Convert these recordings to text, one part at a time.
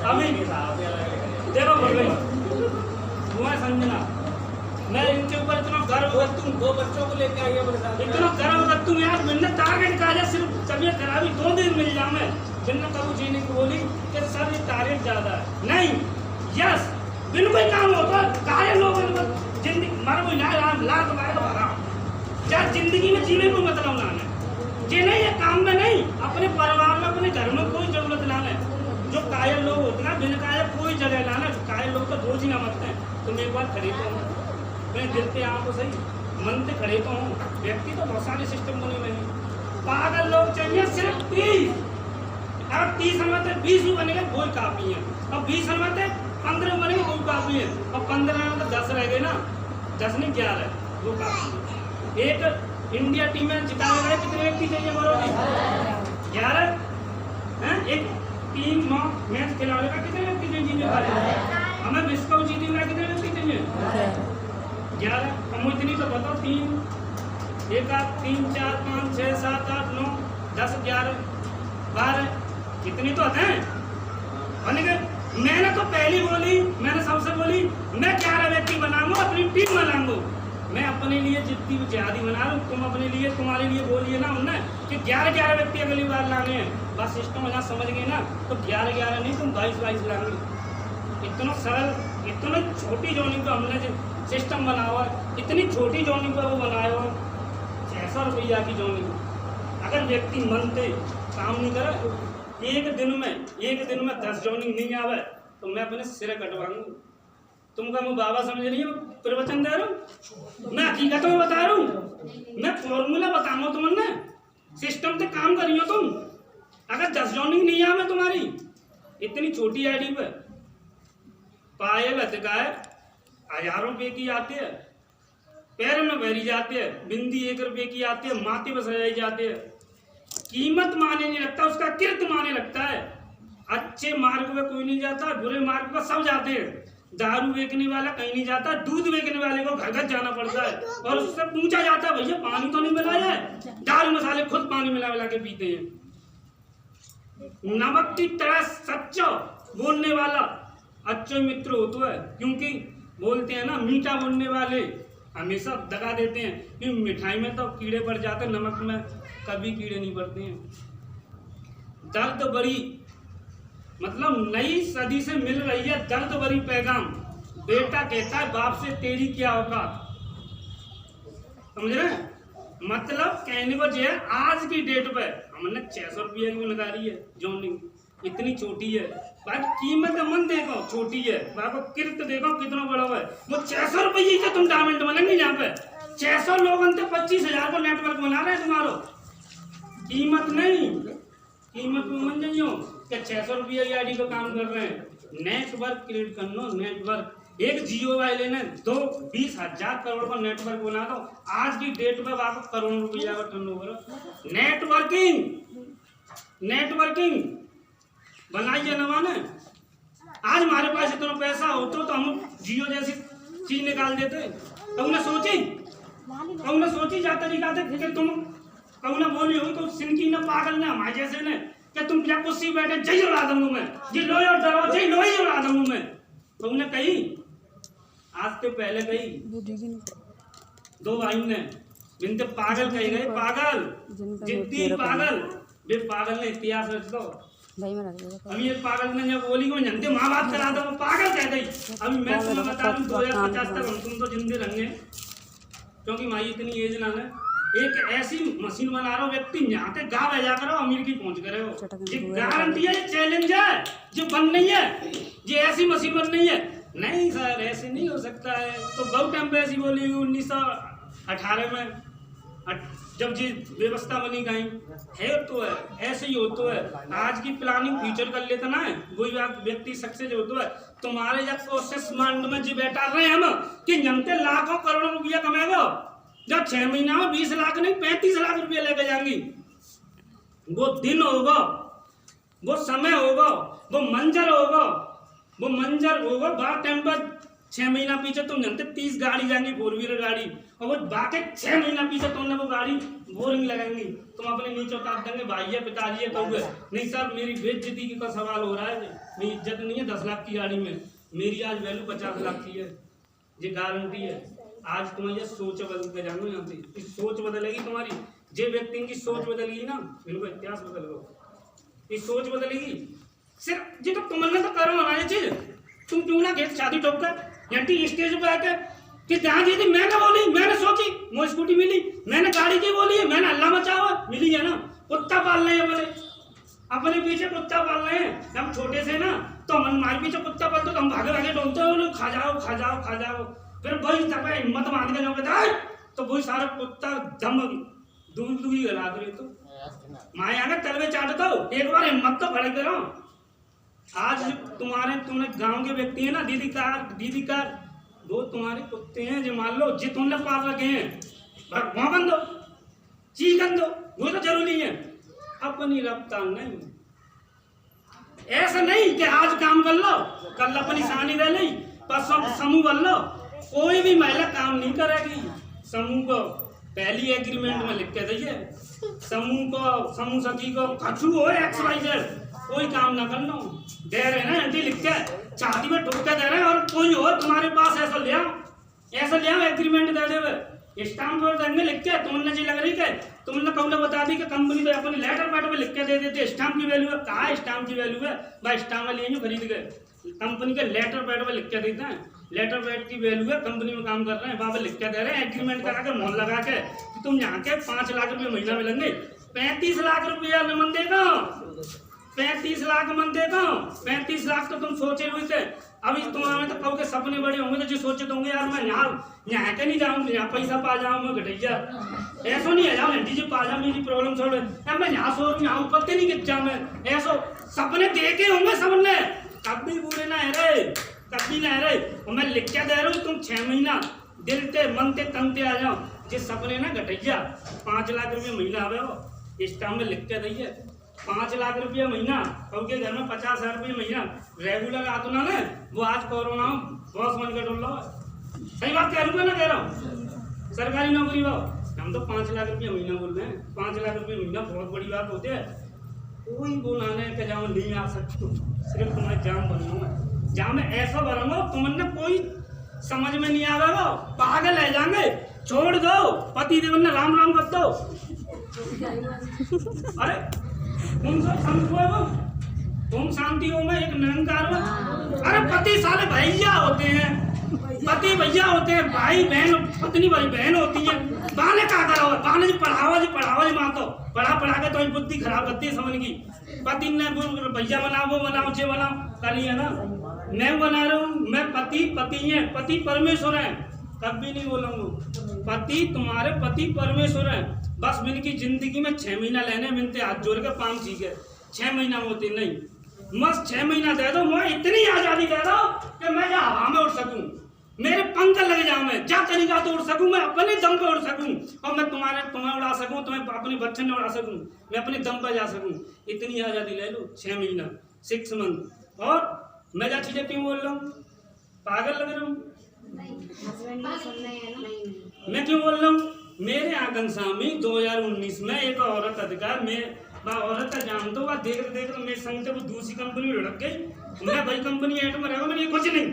अभी देखो तुम्हें संजना, मैं इनके ऊपर इतना गर्व करता हूँ। 2 बच्चों को लेके आई है मेरे साथ, इतना गर्व करता हूँ यार। मैंने टारगेट कहा है, सिर्फ तबीयत खराबी 2 दिन मिल जाऊँ मैं। मैंने कबू जी ने बोली कि सर ये टारगेट ज्यादा है। नहीं, यस, बिल्कुल काम होता है। कार्य लोगों ने जिंदगी मर कोई ना लाख भरा क्या जिंदगी में जीने को मतलब ना है जी। नहीं, ये काम में नहीं, अपने परिवार में अपने घर में कोई जरूरत ना है। जो कायल लोग होते हैं बिना कायल कोई जगह लाना। कायल लोग तो रोज ही ना मरते हैं। तुम एक बार खड़े तो हूँ, मैं दिल पे आपको सही मन से खड़े तो हूँ। व्यक्ति तो बहुत सारे सिस्टम बने हुए हैं। पागल लोग चाहिए सिर्फ 30। अब 30 बनवाते 20 भी बनेंगे वही काफी है। अब 20 बनवाते 15 बनेंगे वही काफी है। और 15 में तो 10 रह गए ना, 10 नहीं 11 वो काफी है। एक इंडिया टीम में जिताने वाले कितने व्यक्ति चाहिए बोलो? 11 हैं। एक टीम मैच खिलाने का कितने व्यक्ति चाहिए जीतने वाले? हमें विश्व कप जीतने वाले कितने व्यक्ति चाहिए? 11। हम इतनी तो बताओ, 3 1 3 4 5 6 7 8 9 10 11 12 कितनी तो आते हैं बनेंगे। मैंने तो पहली बोली, मैंने सबसे बोली मैं 11 व्यक्ति बनाऊंगा, अपनी टीम बनाऊंगा। मैं अपने लिए जितनी ज्यादा बना रहा हूँ, तुम अपने लिए तुम्हारे लिए बोलिए ना उनने कि 11 व्यक्ति अगली बार लाने हैं। बस सिस्टम यहाँ समझ गए ना, तो 11 नहीं तुम 22 लाएंगे। इतना सरल, इतना छोटी जोनिंग को हमने सिस्टम बना हुआ, इतनी छोटी जोनिंग को वो बनाया हुआ 600 रुपया की जोनिंग। अगर व्यक्ति मन से काम नहीं करे, एक दिन में 10 जोनिंग नहीं आवे तो मैं अपने सिरे कटवाऊंगा। तुमका मैं बाबा समझ रही हूँ, प्रवचन दे रहा हूँ, मैं हकीकत में बता रहा हूँ, मैं फॉर्मूला बताऊँ तुमने, सिस्टम से काम करियो तुम। अगर 10 जोनिंग नहीं आवे तुम्हारी इतनी छोटी आईडी पे, पायल अधिकार 1000 रुपये की आती है, पैर में भरी जाती है, बिंदी 1 रुपये की आती है, माथे पर सजाई जाती है। कीमत माने नहीं लगता, उसका किर्त माने लगता है। अच्छे मार्ग पे कोई नहीं जाता, बुरे मार्ग पर सब जाते हैं। दारू बेचने वाला कहीं नहीं जाता, दूध बेचने वाले को घर घर जाना पड़ता है और उससे पूछा जाता है भैया पानी तो नहीं मिलाया है? दारू मसाले खुद पानी मिला मिला के पीते हैं। नमक की तरह सच्चा बोलने वाला अच्छे मित्र होता है, क्योंकि बोलते हैं ना मीठा बोलने वाले हमेशा दगा देते हैं कि मिठाई में तो कीड़े पड़ जाते हैं, नमक में कभी कीड़े नहीं पड़ते हैं। दर्द बड़ी मतलब नई सदी से मिल रही है दर्द भरी पैगाम। बेटा कहता है बाप से तेरी क्या औकात, समझ रहे हैं? मतलब कहने को जो है आज की डेट पे हमने 600 रुपये की लगा रही है जोनिंग, इतनी छोटी है। बाकी कीमत मन देखो छोटी है, बाकी किर्त देखो कितना बड़ा है। वो 600 रुपये से तुम डायमंड बनेंगे यहाँ पे। 600 लोगों ने 25,000 को नेटवर्क बना रहे हैं तुम्हारो। कीमत नहीं, कीमत में मन जाइयो कि 600 रुपये की आईडी पे काम कर रहे हैं। नेटवर्क क्रिएट कर लो, नेटवर्क। एक जियो वाले ने 20,000 करोड़ का नेटवर्क बना दो, आज की डेट में आपको करोड़ों रुपया का टर्नओवर। नेटवर्किंग बनाइए नवाने। आज हमारे पास इतना पैसा होता तो हम जियो जैसी चीज निकाल देते। तुमने सोची जा तरीका थे फिर तुम कौन बोली हो तो सिंकी ना पागल ना हमारे जैसे ने कि तुम क्या कुर्सी बैठे जय उड़ा दूंगा मैं, जी लोही और डरो जय लोही उड़ा दूंगा मैं। तुमने कही आज से पहले कही 2 भाई ने बिनते पागल कही गए, पागल जिद्दी पागल। वे पागल ने इतिहास रच दो। अभी एक पागल ने जब बोली को जनते माँ बाप करा दो वो पागल कह गई। अभी मैं तुम्हें बता रहा हूँ 2050 तक हम तुम तो जिंदे रहेंगे, क्योंकि माई इतनी एज ना है। एक ऐसी मशीन बना रहा हो व्यक्ति यहाँ पे गाँव भेजा करो अमीर की पहुंच करे हो। ये गारंटी है, ये चैलेंज है, जो बन नहीं है, ये ऐसी मशीन बन नहीं है। नहीं सर ऐसे नहीं हो सकता है, तो बहुत टाइम पे ऐसी बोली 1918 में जब जी व्यवस्था बनी गई है तो है ऐसे ही होता है। आज की प्लानिंग फ्यूचर कर लेता ना है वही व्यक्ति सक्सेस होता है। तुम्हारे जब कोशिश माइंड में जी बैठा रहे हम कि जनते लाखों करोड़ों रुपया कमाएगा, जब 6 महीना में 20 लाख नहीं 35 लाख रुपया लेके जाएंगी। वो दिन होगा, वो समय होगा, वो मंजर होगा, बार टाइम पर 6 महीना पीछे तुम जानते 30 गाड़ी जाएंगी 4 व्हीलर गाड़ी, और वो बाकी 6 महीना पीछे तुमने वो गाड़ी बोरिंग लगाएंगी, तुम अपने नीचे उतार देंगे भाई है पिताजी है कहोगे नहीं सर मेरी बेइज्जती का सवाल हो रहा है, मेरी इज्जत नहीं है 10 लाख की गाड़ी में, मेरी आज वैल्यू 50 लाख की है, ये गारंटी है। आज तुम्हारी सोच बदल के जानो, यहाँ से सोच बदलेगी तुम्हारी, जे व्यक्ति की सोच बदलेगी ना इनको इतिहास बदल गो, ये सोच बदलेगी सिर्फ जी। तो तुमने तो करो ना ये चीज, तुम क्यों ना गेट शादी ठोक कर यहाँ स्टेज पे आकर कि जहाँ जी थी मैंने बोली, मैंने सोची मुझे स्कूटी मिली, मैंने गाड़ी की बोली है, मैंने अल्लाह मचाओ मिली है ना। कुत्ता पाल रहे हैं अपने पीछे कुत्ता पाल रहे हैं, हम छोटे से ना तो हम हमारे पीछे कुत्ता पालते तो हम भागे भागे ढूंढते हो खा जाओ खा जाओ खा जाओ, फिर वही तब हिम्मत बांध के जाओगे तो वही सारा कुत्ता दम दूध दूध गला दो। तो माए आगे तलवे चाट दो, एक बार हिम्मत तो खड़े करो। आज तुमने गांव के व्यक्ति है ना दीदी कार वो तुम्हारे कुत्ते हैं जो मान लो जी तुमने पाल रखे हैं, भौंकन दो चीकन दो, वो तो जरूरी है। अपनी रफ्तार नहीं, ऐसा नहीं कि आज काम कर लो कल अपनी शानी रह ली, पर समूह बन लो। कोई भी महिला काम नहीं करेगी, समूह को पहली एग्रीमेंट में लिख के दीजिए, समूह सखी को कछु हो XYZ कोई काम ना करना दे रहे ना आंटी लिख के छाती में ठोक के दे रहे हैं, और कोई हो तुम्हारे पास ऐसा ले आओ एग्रीमेंट दे देवे स्टाम्प पर देंगे लिख के। तुमने जी लग रही है तुमने कौन बता दी कि कंपनी तो अपनी लेटर पैड पे लिख के दे देते स्टाम्प की वैल्यू है, कहाँ स्टाम्प की वैल्यू है भाई, स्टाम्प लिए जो खरीद गए कंपनी के लेटर पैड पे लिख के देते हैं, लेटर पैड की वैल्यू है, कंपनी में काम कर रहे हैं वहाँ पे लिख के दे रहे हैं एग्रीमेंट करा के मोहर लगा के कि तुम यहाँ के 5 लाख रुपये महीना मिलेंगे। 35 लाख रुपया मन देगा, 35 लाख मन देगा, 35 लाख तो तुम सोचे हुए थे। अभी तुम्हारे तो कहोगे सपने बड़े होंगे तो जो सोचे होंगे यार मैं यहाँ के नहीं जाऊँ, यहाँ पैसा पा जाऊँ मैं घटैया ऐसा नहीं है जाऊँ आंटी जी पा जाऊँ मेरी प्रॉब्लम छोड़ मैं यहाँ सो रही हूँ यहाँ ऊपर नहीं गिर जाऊँ मैं, ऐसा सपने देखे होंगे सबने, कभी बुरे ना है रे कभी ना है रे। और मैं लिख के दे रहा हूँ तुम 6 महीना दिल ते मन ते तन ते आ जाओ, जिस सपने ना घटैया 5 लाख रुपये महीना आवे हो इस टाइम में लिख के दीजिए 5 लाख रुपया महीना, और के घर में 50,000 रुपये महीना रेगुलर आतो ना वो आज कोरोना बॉस बन के डोल रहा है। सही बात कह रहा ना कह रहा हूँ, सरकारी नौकरी वो हम तो 5 लाख रुपया महीना बोल रहे हैं, 5 लाख रुपये महीना बहुत बड़ी बात होती है। कोई बोलाने के जाओ नहीं आ सकते, सिर्फ तुम्हारे जाम बनूंगा जहाँ मैं ऐसा बनूंगा तुमने कोई समझ में नहीं आवेगा, पागल है जाएंगे छोड़ दो पति देव ने राम राम कर दो। अरे तुम सब शांत हो, तुम शांति हो मैं एक निरंकार हूँ। अरे पति साले भैया होते हैं, पति भैया होते हैं, भाई बहन पत्नी भाई बहन होती है। बाने का करो बाने जी पढ़ावा जी मातो पढ़ा के तो बुद्धि खराब करती है समझ की। पति ने भैया बनाओ वो बनाओ जे बनाओ कल है ना मैं बना रहा हूँ, मैं पति है, पति परमेश्वर है, कभी नहीं बोलूँगा पति तुम्हारे पति परमेश्वर है। बस इनकी जिंदगी में 6 महीना लेने मिलते हाथ जोड़ के 5 ठीक है 6 महीना होते नहीं, मस्त 6 महीना दे दो, मैं इतनी आजादी दे दो कि मैं या हवा में उड़ सकूं, मेरे पंख लग जाऊं, मैं जा तरीका तो उड़ सकूं, मैं अपने दम पे उड़ सकूं, और मैं तुम्हें उड़ा सकूं, तुम्हें अपने बच्चे ने उड़ा सकूं, मैं अपने दम पे जा सकूं। इतनी आजादी ले लो 6 महीना 6 मंथ। और मैं जा चीजें क्यों बोल रहा हूँ, पागल लग रहा हूँ मैं क्यों बोल रहा हूँ। मेरे यहाँ घनश्यामी 2019 में एक औरत अधिकार में औरत का जानते हो देख मेरे संग वो दूसरी कंपनी में लग गई, मैं भाई कंपनी एट में रहेगा मेरी कुछ नहीं,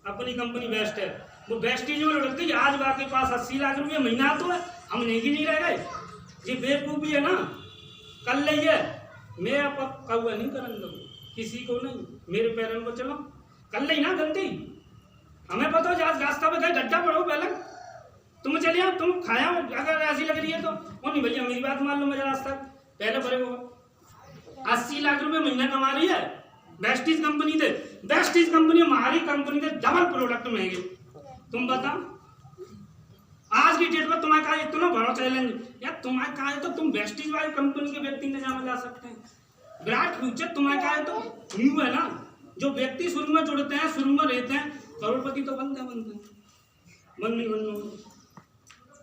अपनी कंपनी बेस्ट है, वो बेस्टीज में लुढ़क गई। आज बाकी पास 80 लाख रुपये महीना तो है, हम नहीं रह गए, ये बेवकूफ़ी है ना। कर लीजिए मैं आप कौआ नहीं करेंगे किसी को नहीं, मेरे पैरों को चलो कर ली ना गलती, हमें पता हो आज रास्ता पे गए गड्ढा पड़ो पहले तुम चलिए तुम खाया अगर ऐसी लग रही है तो वो नहीं भैया मेरी बात मान लो, मुझे रास्ता पहले भरे होगा। 80 लाख रुपये महीना कमा रही है बेस्टीज कंपनी से, बेस्टीज कंपनी हमारी कंपनी से डबल प्रोडक्ट महंगे। तुम बताओ आज की डेट में तुम्हारे कहा इतना बड़ा चैलेंज यार, तुम्हारे कहा है तो तुम बेस्टीज वाली कंपनी के व्यक्ति ने जाना जा सकते हैं, विराट फ्यूचर तुम्हारे कहा है तो न्यू है ना। जो व्यक्ति शुरू में जुड़ते हैं शुरू में रहते हैं करोड़पति तो बनते हैं मन नहीं बनना।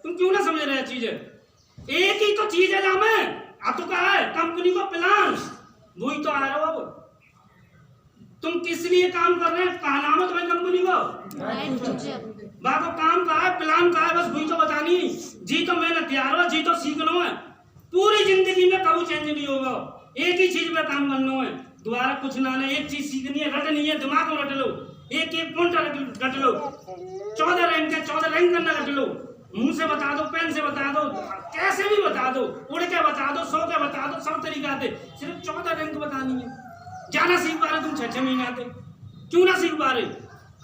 तुम क्यों ना समझ रहे चीज है, एक ही तो चीज है जहाँ में आ तो कहा है कंपनी को प्लान वही तो आ रहा हो। तुम किस लिए काम कर रहे हैं? कहा नाम है तुम्हारी कंपनी को? बाको काम का है, प्लान का है, बस वही तो बतानी। जी तो मेहनत तैयार हो, जी तो सीखना है। पूरी जिंदगी में कभी चेंज नहीं होगा, एक ही चीज में काम करना है, दोबारा कुछ ना ले। एक चीज सीखनी है, रटनी है, दिमाग में रट लो, एक एक पॉइंट रट लो। 14 रैंक है, 14 रैंक करना रट लो। मुंह से बता दो, पेन से बता दो, कैसे भी बता दो, उड़ के बता दो, सो के बता दो, सब तरीका दे। सिर्फ 14 रैंक बतानी है। जाना सीख पा रहे तुम 6-6 महीने आते, क्यों ना सीख पा रहे?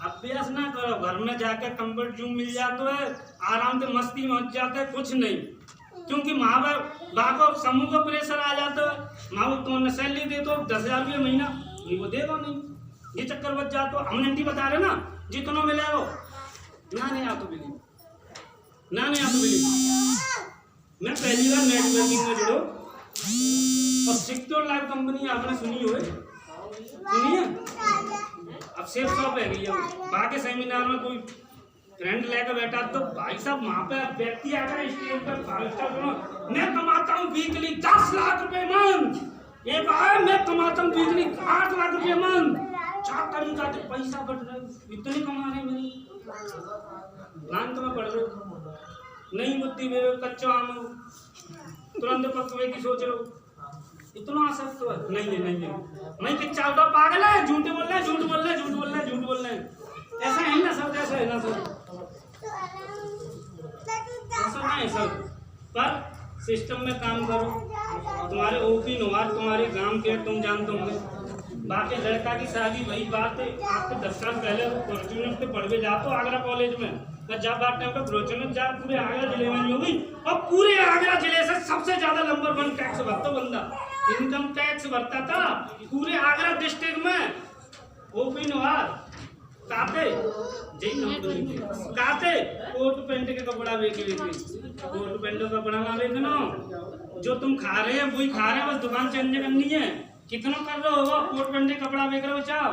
अभ्यास ना करो, घर में जाकर कंफर्ट जोन मिल जाता है, आराम से मस्ती में हो जाता है, कुछ नहीं। क्योंकि माँ बाप को समूह का प्रेशर आ जाता है। माँ बाप तुमने सैलरी दे दो 10,000 रुपये महीना, वो देगा नहीं, ये चक्कर बच जाता। हम नहीं बता रहे ना जितना मिले वो ना, नहीं आ तो बिली ना, नहीं आ तो बिली। मैं पहली बार नेटवर्किंग में जुड़ो और सिक्योर लाइफ कंपनी आपने सुनी हो, सुनिए। अब सेफ शॉप है गई, बाकी सेमिनार में कोई फ्रेंड लेकर बैठा तो भाई साहब वहां पे व्यक्ति आकर स्टेज पर मैं कमाता हूँ वीकली 10 लाख रुपए मंथ, एक बार मैं कमाता हूँ वीकली 8 लाख रुपए मंथ। चार तरीका से पैसा बढ़ रहा है, इतने कमा रहे मेरी प्लान तो मैं पढ़ रहा हूँ, नहीं बुद्धि में कच्चा आम हो, तुरंत पकवे की सोच रहा हूँ, इतना आसक्त तो नहीं है, नहीं है। मैं कि चावटा पागल है, झूठ बोल रहे हैं, झूठ बोल रहे हैं, झूठ बोल रहे हैं, झूठ बोल रहे हैं। ऐसा है ना सब, ऐसा है ना सब, ऐसा नहीं है सब। पर सिस्टम में काम करो, तुम्हारे ओपी नोवार तुम्हारे गांव के तुम जानते होंगे। बाकी लड़का की शादी वही बात है, आपके 10 साल पहले फॉर्च्यूनर से पढ़वे जाते हो आगरा कॉलेज में, जब बात टाइम पे फॉर्च्यूनर जा पूरे आगरा जिले में नहीं होगी। और पूरे आगरा जिले से सबसे ज्यादा नंबर 1 टैक्स भरता बंदा, इनकम टैक्स भरता था पूरे आगरा डिस्ट्रिक्ट में। ओपी नोवार काते काते कोट पैंट के कपड़ा बेचे लेते, कोट पैंट का कपड़ा ना बेचना, जो तुम खा रहे हैं वही खा रहे हैं, बस दुकान चेंज करनी है। कितना कर रहे हो कोट पैंट के कपड़ा बेच रहे हो? चाहो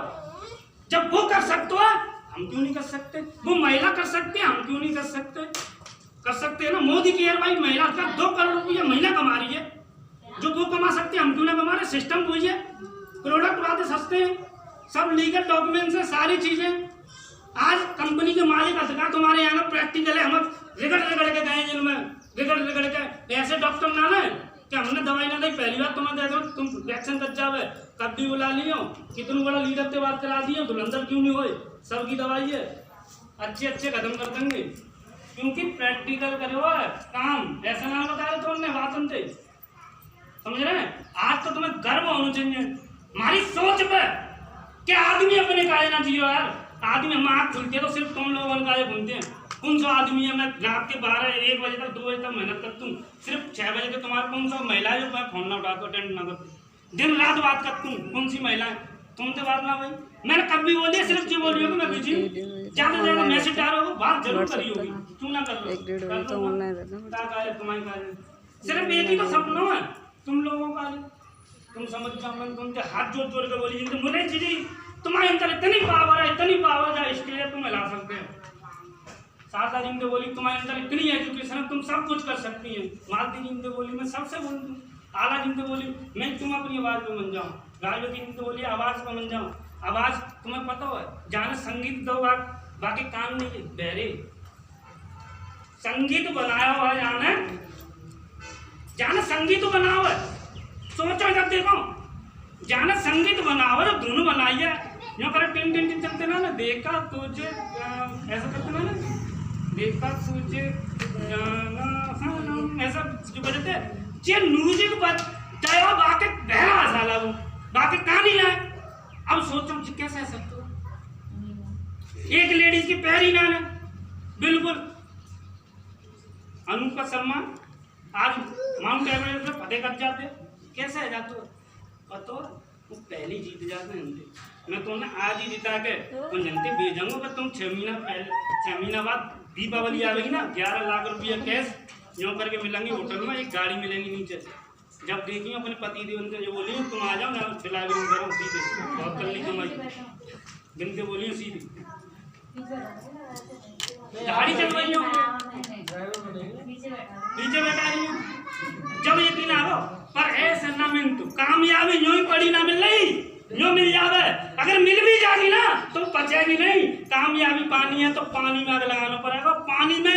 जब वो कर सकते हो हम क्यों नहीं कर सकते? वो महिला कर सकते हैं, हम क्यों नहीं कर सकते? कर सकते हैं ना। मोदी की भाई महिला का 2 करोड़ रुपया महीना कमा रही है, जो वो कमा सकते हैं हम क्यों ना कमा रहे? सिस्टम वही है, प्रोडक्ट आते सस्ते हैं, सब लीगल डॉक्यूमेंट्स है, सारी चीजें। आज कंपनी के मालिक अधिकार तुम्हारे यहाँ प्रैक्टिकल है, हम रिगड़ रिगड़ के गए जिनमें, रिगड़ रिगड़ के। ऐसे डॉक्टर ना रहे कि हमने दवाई ना दी, पहली बार तुम्हें दे दो तुम वैक्सीन कर जावे, कब भी बुला लियो, कितने बड़ा लीडर से बात करा दियो, धुरंधर क्यों नहीं होए? सबकी दवाई है, अच्छे अच्छे कदम कर देंगे, क्योंकि प्रैक्टिकल करो काम। ऐसा ना बता रहे तुमने बात सुनते, समझ रहे हैं? आज तो तुम्हें गर्व होना चाहिए हमारी सोच पे कि आदमी अपने काहे ना जियो यार। आदमी हम आँख खुलती है तो सिर्फ तुम लोगों का घूमते हैं। कौन सा आदमी है मैं रात के 12-1 बजे तक 2 बजे तक मेहनत करता हूँ, सिर्फ 6 बजे तक तुम्हारा कौन सा महिला है जो मैं फोन ना उठाता अटेंड ना करती, दिन रात बात करता हूँ। कौन सी महिला है? तुमसे बात ना भाई, मैंने कभी बोली सिर्फ जी बोली होगी मैं बिजी हूँ, ज्यादा से ज्यादा मैसेज डालो बात जरूर करी होगी, क्यों ना कर लो? तुम्हारी सिर्फ एक ही तो सपना है तुम लोगों का, तुम समझ जाओ। मैं तुमसे हाथ जोड़ जोड़ के बोली जिनके मुझे चीजें तुम्हारे अंदर इतनी पावर है, इतनी पावर है, स्टेज तुम हिला सकते हो। शारदा जी ने बोली तुम्हारे अंदर इतनी एजुकेशन है, तुम सब कुछ कर सकती हैं। मालती जी ने बोली मैं सबसे बोल दूँ। आला जी ने बोली मैं तुम अपनी आवाज पे बन जाऊँ। गायत्री जी ने बोली आवाज पे बन जाऊँ। आवाज तुम्हें पता हो जाने संगीत दो बाकी काम नहीं बहरे संगीत बनाया हुआ है, जाने संगीत बनाओ है। सोचो जब देखो जाने संगीत बनाओ है, धुन बनाई है, यहाँ पर टिन टिन टिन चलते ना देखा तुझे ऐसा करते ना, देखा तुझे ऐसा जो बजते ये म्यूजिक बजाया बाकी बहरा साला वो बाकी कहानी है। अब सोचो कैसे सकते हो एक लेडीज की पैर ही ना है बिल्कुल। अनुपमा शर्मा आज माउंट एवरेस्ट में फतेह कर जाते, कैसे है जाते पता वो पहले जीत जाते हैं। मैं तुम्हें आज ही जिता के तुम जनते भेजूंगा कि तुम 6 महीना बाद दीपावली आएगी ना 11 लाख रुपया कैश यूँ करके मिलेंगे होटल में, एक गाड़ी मिलेंगी नीचे से। जब देखिए अपने पति देव उनसे जो बोली तुम आ जाओ ना फिलहाल करो सीधे बहुत कर ली कमाई बिनते बोली सीधी गाड़ी चलवाई हो पीछे बैठा रही हूँ जब यकीन आओ। पर ऐसा ना मिल तो कामयाबी यूं ही पड़ी ना मिल रही यो मिल जावे, अगर मिल भी जाएगी ना तो बचेगी नहीं। कामयाबी पानी है तो पानी में आग लगाना पड़ेगा। पानी में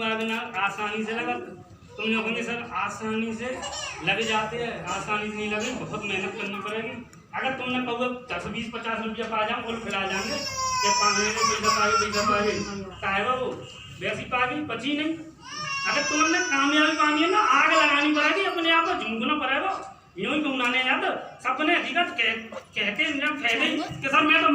आग ना आसानी से लगा। तुम लोग कहोगे सर आसानी से लग जाते हैं, आसानी से नहीं लगे, बहुत मेहनत करनी पड़ेगी। अगर तुमने कहो 10, 20, 50 रुपया पा जाओ और खिला जाएंगे कि पैसा पाएगा वो वैसी पागी बची नहीं। अगर तुमने कामयाबी पानी है ना आग लगानी पड़ेगी, अपने आप को झुमकना पड़ेगा। यूं ही घूमना नहीं याद सपने हकीकत कहते हैं कि सर मैं तो